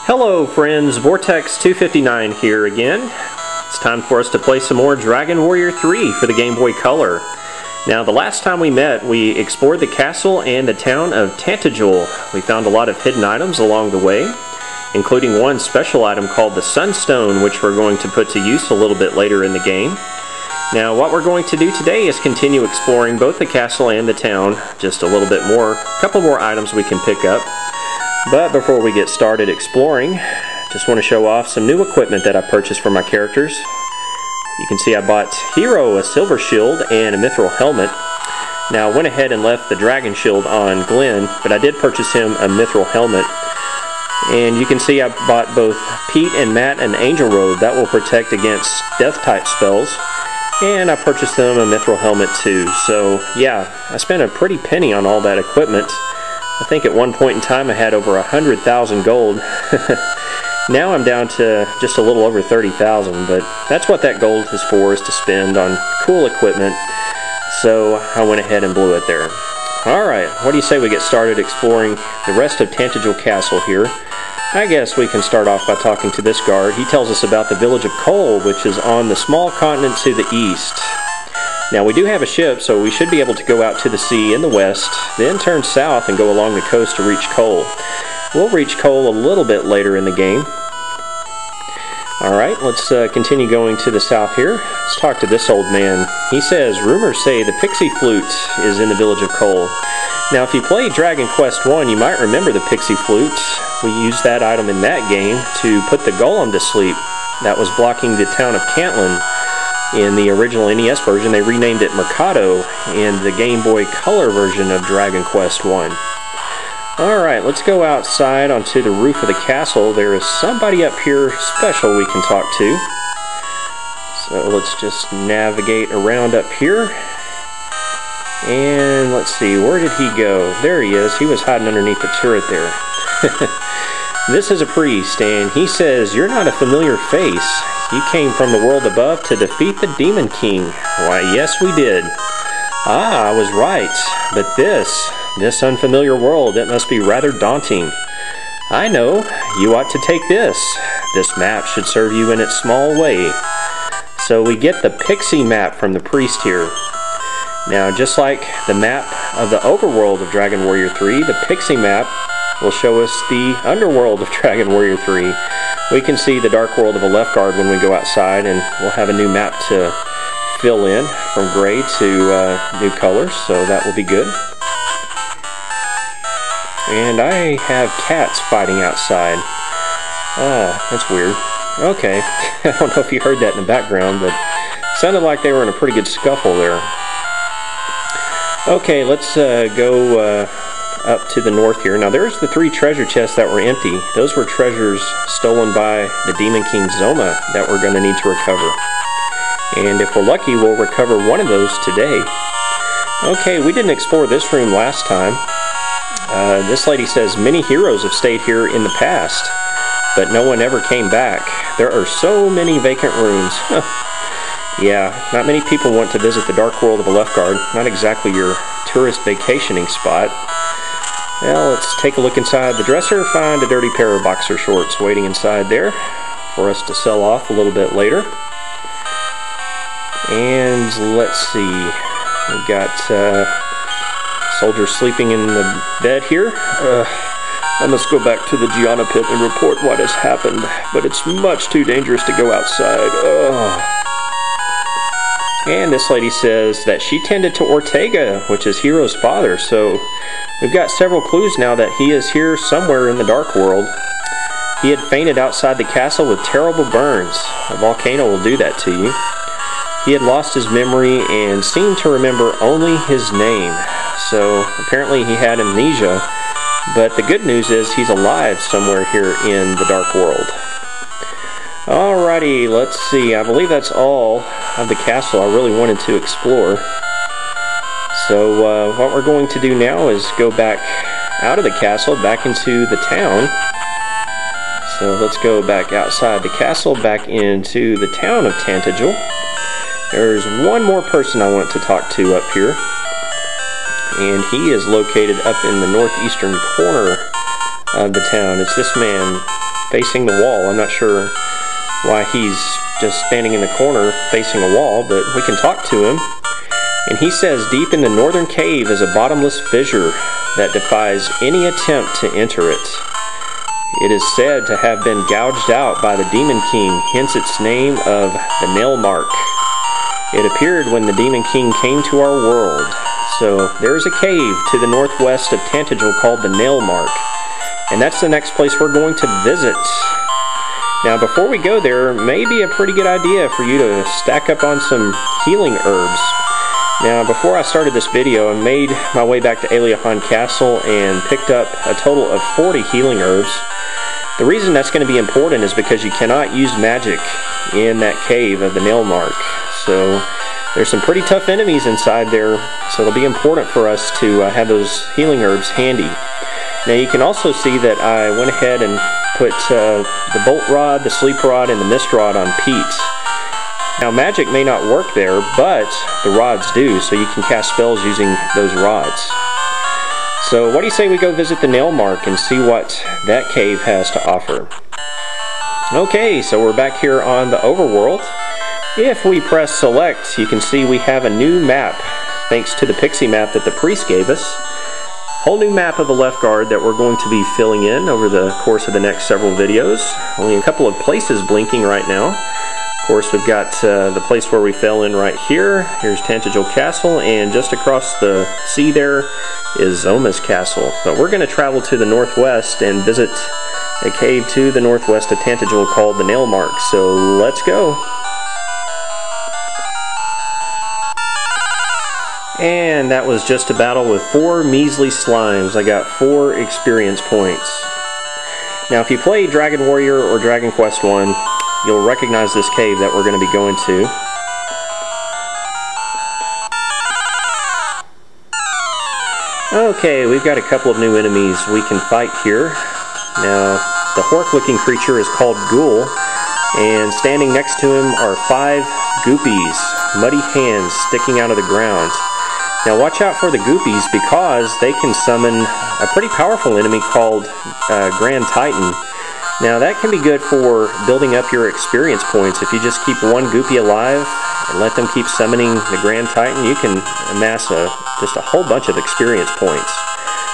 Hello friends, Vortex259 here again. It's time for us to play some more Dragon Warrior 3 for the Game Boy Color. Now the last time we met, we explored the castle and the town of Tantegel. We found a lot of hidden items along the way, including one special item called the Sunstone, which we're going to put to use a little bit later in the game. Now what we're going to do today is continue exploring both the castle and the town, just a little bit more, a couple more items we can pick up. But before we get started exploring, just want to show off some new equipment that I purchased for my characters. You can see I bought Hero a silver shield and a mithril helmet. Now I went ahead and left the dragon shield on Glenn, but I did purchase him a mithril helmet. And you can see I bought both Pete and Matt an angel robe that will protect against death type spells. And I purchased them a mithril helmet too. So yeah, I spent a pretty penny on all that equipment. I think at one point in time I had over 100,000 gold. Now I'm down to just a little over 30,000, but that's what that gold is for, is to spend on cool equipment. So I went ahead and blew it there. Alright, what do you say we get started exploring the rest of Tantegel Castle here? I guess we can start off by talking to this guard. He tells us about the village of Cole, which is on the small continent to the east. Now we do have a ship, so we should be able to go out to the sea in the west, then turn south and go along the coast to reach Cole. We'll reach Cole a little bit later in the game. Alright, let's continue going to the south here. Let's talk to this old man. He says, rumors say the Pixie Flute is in the village of Cole. Now if you played Dragon Quest 1, you might remember the Pixie Flute. We used that item in that game to put the golem to sleep that was blocking the town of Cantlin. In the original NES version, they renamed it Mercado in the Game Boy Color version of Dragon Quest 1. Alright, let's go outside onto the roof of the castle. There is somebody up here special we can talk to. So let's just navigate around up here. And let's see, where did he go? There he is. He was hiding underneath the turret there. This is a priest, and he says, "You're not a familiar face. You came from the world above to defeat the Demon King." Why, yes we did. Ah, I was right. But this unfamiliar world, it must be rather daunting. I know. You ought to take this. This map should serve you in its small way. So we get the pixie map from the priest here. Now, just like the map of the overworld of Dragon Warrior 3, the pixie map will show us the underworld of Dragon Warrior 3. We can see the dark world of a left guard when we go outside, and we'll have a new map to fill in from gray to new colors, so that will be good. And I have cats fighting outside. That's weird. Okay, I don't know if you heard that in the background, but it sounded like they were in a pretty good scuffle there. Okay, let's go up to the north here. Now there's the 3 treasure chests that were empty. Those were treasures stolen by the Demon King Zoma that we're going to need to recover. And if we're lucky, we'll recover one of those today. Okay, we didn't explore this room last time. This lady says many heroes have stayed here in the past, but no one ever came back. There are so many vacant rooms. Yeah, not many people want to visit the dark world of a left guard. Not exactly your tourist vacationing spot. Well, let's take a look inside the dresser, find a dirty pair of boxer shorts waiting inside there for us to sell off a little bit later. And let's see, we've got soldiers sleeping in the bed here. I must go back to the Gianna pit and report what has happened, but it's much too dangerous to go outside. And this lady says that she tended to Ortega, which is Hero's father, so we've got several clues now that he is here somewhere in the dark world. He had fainted outside the castle with terrible burns. A volcano will do that to you. He had lost his memory and seemed to remember only his name. So apparently he had amnesia, but the good news is he's alive somewhere here in the dark world. Alrighty, let's see. I believe that's all of the castle I really wanted to explore. So what we're going to do now is go back out of the castle, back into the town. So let's go back outside the castle, back into the town of Tantegel. There's one more person I want to talk to up here. and he is located up in the northeastern corner of the town. It's this man facing the wall. I'm not sure why he's just standing in the corner facing a wall, but we can talk to him. And he says, deep in the northern cave is a bottomless fissure that defies any attempt to enter it. It is said to have been gouged out by the Demon King, hence its name of the nail mark. It appeared when the Demon King came to our world. So there is a cave to the northwest of Tantegel called the Nail Mark, and that's the next place we're going to visit. Now before we go there, may be a pretty good idea for you to stack up on some healing herbs. Now before I started this video, I made my way back to Eliahan Castle and picked up a total of 40 healing herbs. The reason that's going to be important is because you cannot use magic in that cave of the Nail Mark. So there's some pretty tough enemies inside there, so it'll be important for us to have those healing herbs handy. Now you can also see that I went ahead and put the bolt rod, the sleep rod, and the mist rod on Pete. Now magic may not work there, but the rods do, so you can cast spells using those rods. So what do you say we go visit the Nail Mark and see what that cave has to offer? Okay, so we're back here on the overworld. If we press select, you can see we have a new map, thanks to the pixie map that the priest gave us. Whole new map of the left guard that we're going to be filling in over the course of the next several videos. Only a couple of places blinking right now. Of course, we've got the place where we fell in right here. Here's Tantegel Castle, and just across the sea there is Zoma's Castle. But we're going to travel to the northwest and visit a cave to the northwest of Tantegel called the Nail Mark. So let's go. And that was just a battle with 4 measly slimes. I got 4 experience points. Now if you play Dragon Warrior or Dragon Quest 1, you'll recognize this cave that we're going to be going to. Okay, we've got a couple of new enemies we can fight here. Now, the hork-looking creature is called Ghoul, and standing next to him are 5 goopies, muddy hands sticking out of the ground. Now watch out for the goopies because they can summon a pretty powerful enemy called Grand Titan. Now that can be good for building up your experience points. If you just keep one goopy alive and let them keep summoning the Grand Titan, you can amass just a whole bunch of experience points.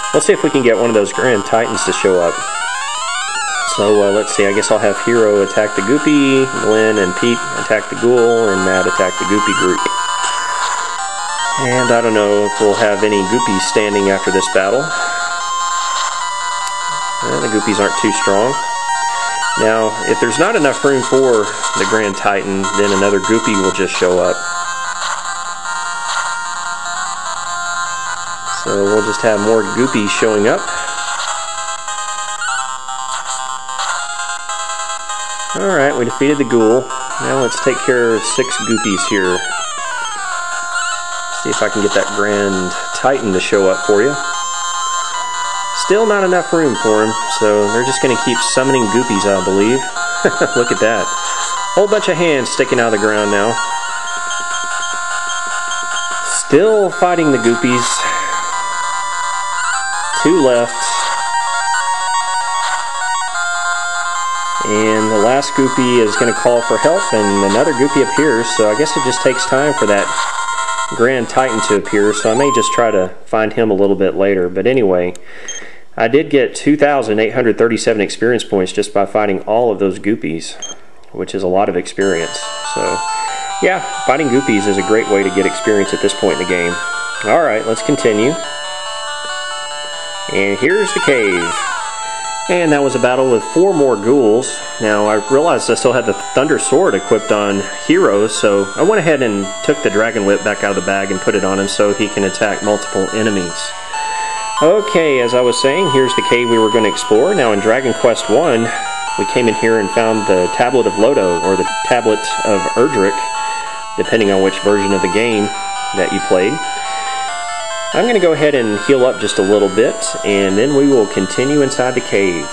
Let's see if we can get one of those Grand Titans to show up. So let's see, I guess I'll have Hero attack the goopy, Glenn and Pete attack the ghoul, and Matt attack the goopy group. And I don't know if we'll have any goopies standing after this battle. The goopies aren't too strong. Now, if there's not enough room for the Grand Titan, then another goopy will just show up. So we'll just have more goopies showing up. Alright, we defeated the ghoul. Now let's take care of 6 goopies here. See if I can get that Grand Titan to show up for you. Still not enough room for him, so they're just going to keep summoning goopies, I believe. Look at that. Whole bunch of hands sticking out of the ground now. Still fighting the goopies. 2 left. And the last goopy is going to call for help, and another goopy appears, so I guess it just takes time for that Grand Titan to appear, so I may just try to find him a little bit later. But anyway, I did get 2,837 experience points just by fighting all of those goopies, which is a lot of experience. So yeah, fighting goopies is a great way to get experience at this point in the game. Alright, let's continue. And here's the cave. And that was a battle with 4 more ghouls. Now I realized I still had the Thunder Sword equipped on Hero, so I went ahead and took the Dragon Whip back out of the bag and put it on him so he can attack multiple enemies. Okay, as I was saying, here's the cave we were going to explore. Now in Dragon Quest 1, we came in here and found the Tablet of Lodo, or the Tablet of Erdrick, depending on which version of the game that you played. I'm going to go ahead and heal up just a little bit, and then we will continue inside the cave.